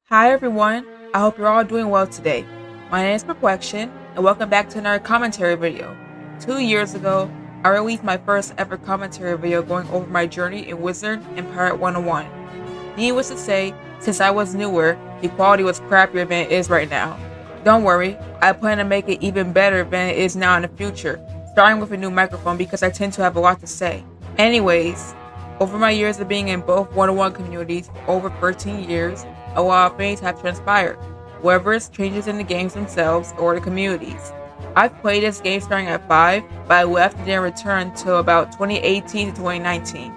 Hi everyone, I hope you're all doing well today. My name is PURPL3X10N and welcome back to another commentary video. 2 years ago, I released my first ever commentary video going over my journey in Wizard and Pirate101. Needless to say, since I was newer, the quality was crappier than it is right now. Don't worry, I plan to make it even better than it is now in the future, starting with a new microphone because I tend to have a lot to say. Anyways, over my years of being in both one-on-one communities for over 13 years, a lot of things have transpired, whether it's changes in the games themselves or the communities. I've played this game starting at 5, but I left and didn't return until about 2018 to 2019.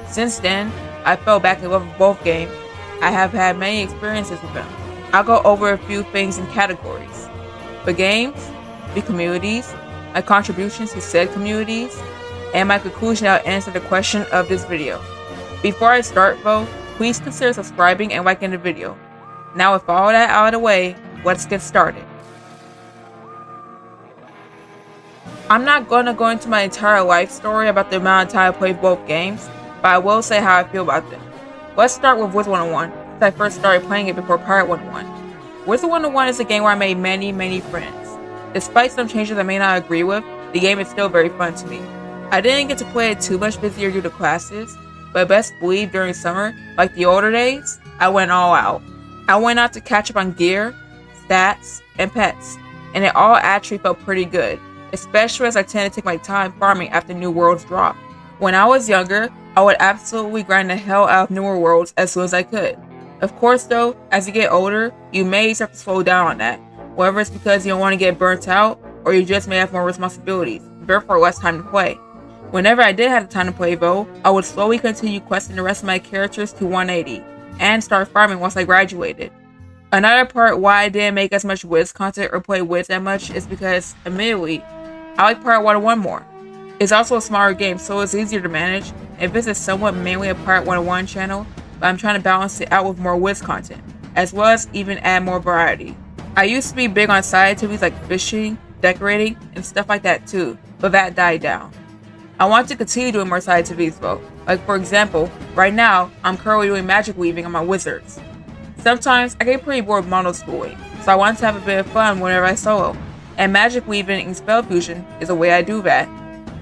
Since then, I fell back in love with both games. I have had many experiences with them. I'll go over a few things in categories: the games, the communities, my contributions to said communities, and my conclusion that will answer the question of this video. Before I start though, please consider subscribing and liking the video. Now with all that out of the way, let's get started. I'm not going to go into my entire life story about the amount of time I played both games, but I will say how I feel about them. Let's start with Wizard101, since I first started playing it before Pirate101. Wizard101 is a game where I made many friends. Despite some changes I may not agree with, the game is still very fun to me. I didn't get to play it too much this year due to classes, but best believe during summer, like the older days, I went all out. I went out to catch up on gear, stats, and pets, and it all actually felt pretty good, especially as I tend to take my time farming after new worlds drop. When I was younger, I would absolutely grind the hell out of newer worlds as soon as I could. Of course though, as you get older, you may start to slow down on that, whether it's because you don't want to get burnt out, or you just may have more responsibilities, therefore less time to play. Whenever I did have the time to play though, I would slowly continue questing the rest of my characters to 180, and start farming once I graduated. Another part why I didn't make as much Wiz content or play Wiz that much is because, admittedly, I like Pirate101 more. It's also a smaller game, so it's easier to manage, and this is somewhat mainly a Pirate101 channel, but I'm trying to balance it out with more Wiz content, as well as even add more variety. I used to be big on side activities like fishing, decorating, and stuff like that too, but that died down. I want to continue doing more side activities though. Like for example, right now, I'm currently doing magic weaving on my wizards. Sometimes I get pretty bored of mono schooling, so I want to have a bit of fun whenever I solo. And magic weaving and spell fusion is a way I do that.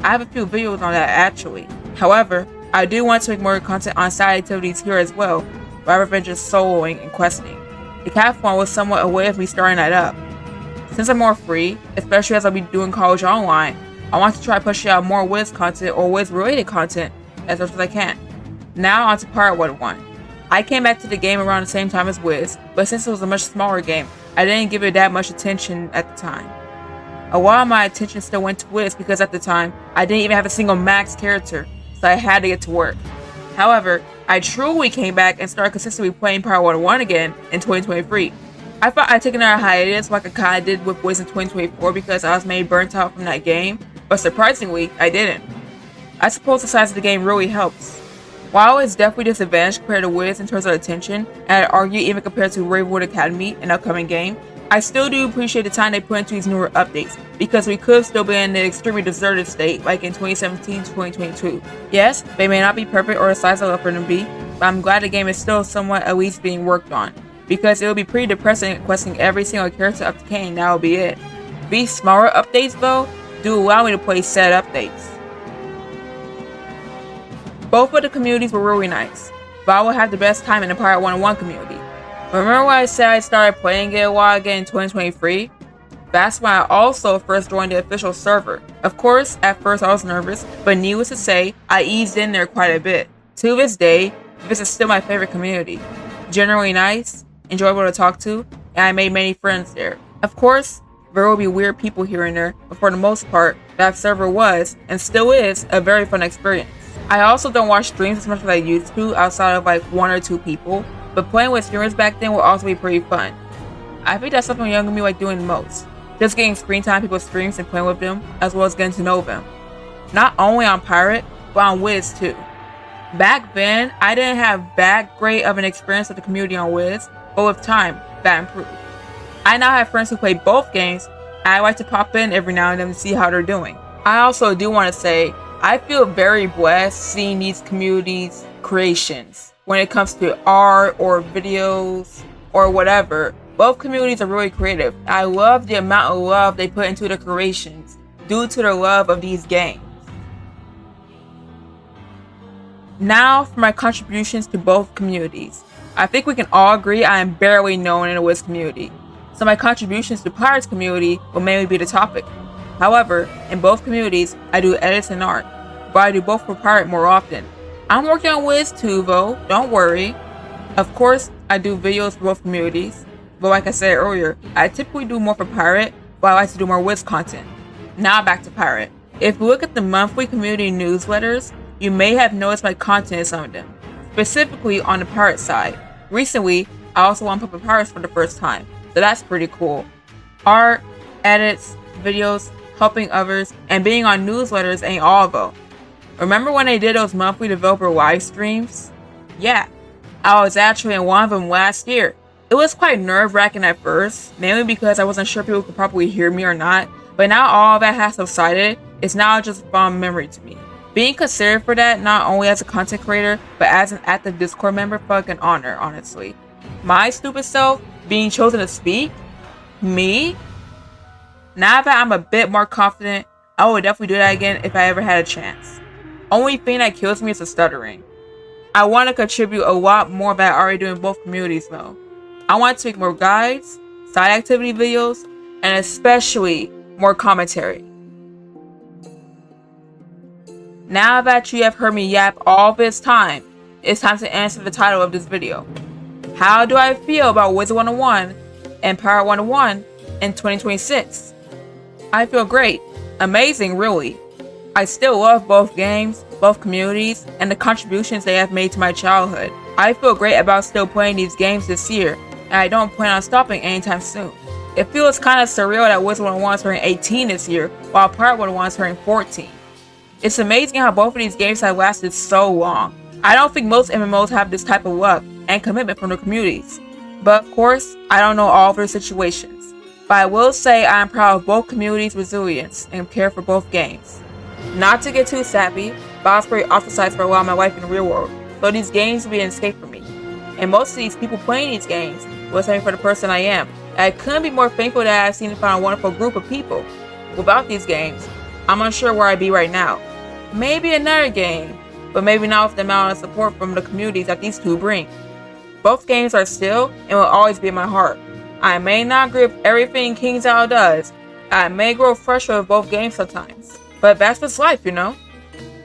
I have a few videos on that actually. However, I do want to make more content on side activities here as well, rather than just soloing and questing. The Decathlon was somewhat a way of me starting that up. Since I'm more free, especially as I'll be doing college online, I want to try pushing out more Wiz content or Wiz related content as much as I can. Now on to Pirate101. I came back to the game around the same time as Wiz, but since it was a much smaller game, I didn't give it that much attention at the time. A lot of my attention still went to Wiz because at the time, I didn't even have a single max character, so I had to get to work. However, I truly came back and started consistently playing Pirate101 again in 2023. I thought I'd taken a hiatus like I kinda did with Wiz in 2024 because I was made burnt out from that game, but surprisingly, I didn't. I suppose the size of the game really helps. While it's definitely disadvantaged compared to Wiz in terms of attention, and I'd argue even compared to Ravenwood Academy, an upcoming game, I still do appreciate the time they put into these newer updates, because we could still be in an extremely deserted state like in 2017 to 2022. Yes, they may not be perfect or the size I love for them to be, but I'm glad the game is still somewhat at least being worked on, because it would be pretty depressing questing every single character up to Kane, and that would be it. These smaller updates though, do allow me to play said updates. Both of the communities were really nice, but I would have the best time in the Pirate101 community. Remember when I said I started playing it a while again in 2023? That's when I also first joined the official server. Of course, at first I was nervous, but needless to say, I eased in there quite a bit. To this day, this is still my favorite community. Generally nice, enjoyable to talk to, and I made many friends there. Of course, there will be weird people here and there, but for the most part, that server was, and still is, a very fun experience. I also don't watch streams as much as I used to outside of like 1 or 2 people, but playing with streamers back then would also be pretty fun. I think that's something younger me like doing the most. Just getting screen time on people's streams and playing with them, as well as getting to know them. Not only on Pirate, but on Wiz too. Back then, I didn't have that great of an experience with the community on Wiz, but with time, that improved. I now have friends who play both games, and I like to pop in every now and then to see how they're doing. I also do want to say, I feel very blessed seeing these communities' creations when it comes to art or videos or whatever. Both communities are really creative. I love the amount of love they put into the creations due to their love of these games. Now for my contributions to both communities. I think we can all agree I am barely known in the Wiz community, so my contributions to Pirates community will mainly be the topic. However, in both communities, I do edits and art, but I do both for Pirate more often. I'm working on Wiz too though, don't worry. Of course, I do videos for both communities, but like I said earlier, I typically do more for Pirate, but I like to do more Wiz content. Now back to Pirate. If you look at the monthly community newsletters, you may have noticed my content in some of them, specifically on the Pirate side. Recently, I also won Puppet Pirates for the first time, so that's pretty cool. Art, edits, videos, helping others, and being on newsletters ain't all though. Remember when they did those monthly developer live streams? Yeah, I was actually in one of them last year. It was quite nerve-wracking at first, mainly because I wasn't sure people could probably hear me or not, but now all that has subsided, it's now just a fond memory to me. Being considered for that, not only as a content creator, but as an active Discord member, felt like an honor, honestly. My stupid self being chosen to speak? Me? Now that I'm a bit more confident, I would definitely do that again if I ever had a chance. Only thing that kills me is the stuttering. I want to contribute a lot more that I already do in both communities though. I want to make more guides, side activity videos, and especially more commentary. Now that you have heard me yap all this time, it's time to answer the title of this video. How do I feel about Wizard101 and Pirate101 in 2026? I feel great. Amazing, really. I still love both games, both communities, and the contributions they have made to my childhood. I feel great about still playing these games this year, and I don't plan on stopping anytime soon. It feels kind of surreal that Wizard101 is turning 18 this year, while Pirate101 is turning 14. It's amazing how both of these games have lasted so long. I don't think most MMOs have this type of luck and commitment from their communities. But of course, I don't know all of their situations. But I will say I am proud of both communities' resilience and care for both games. Not to get too sappy, but I was pretty ostracized for a while of my life in the real world, so these games would be an escape for me. And most of these people playing these games was me for the person I am. And I couldn't be more thankful that I've seen and found a wonderful group of people. Without these games, I'm unsure where I'd be right now. Maybe another game, but maybe not with the amount of support from the communities that these two bring. Both games are still and will always be in my heart. I may not agree with everything KingsIsle does. I may grow frustrated with both games sometimes, but that's just life, you know?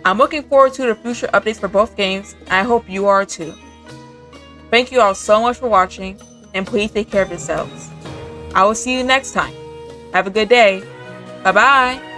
I'm looking forward to the future updates for both games, and I hope you are too. Thank you all so much for watching, and please take care of yourselves. I will see you next time. Have a good day. Bye bye.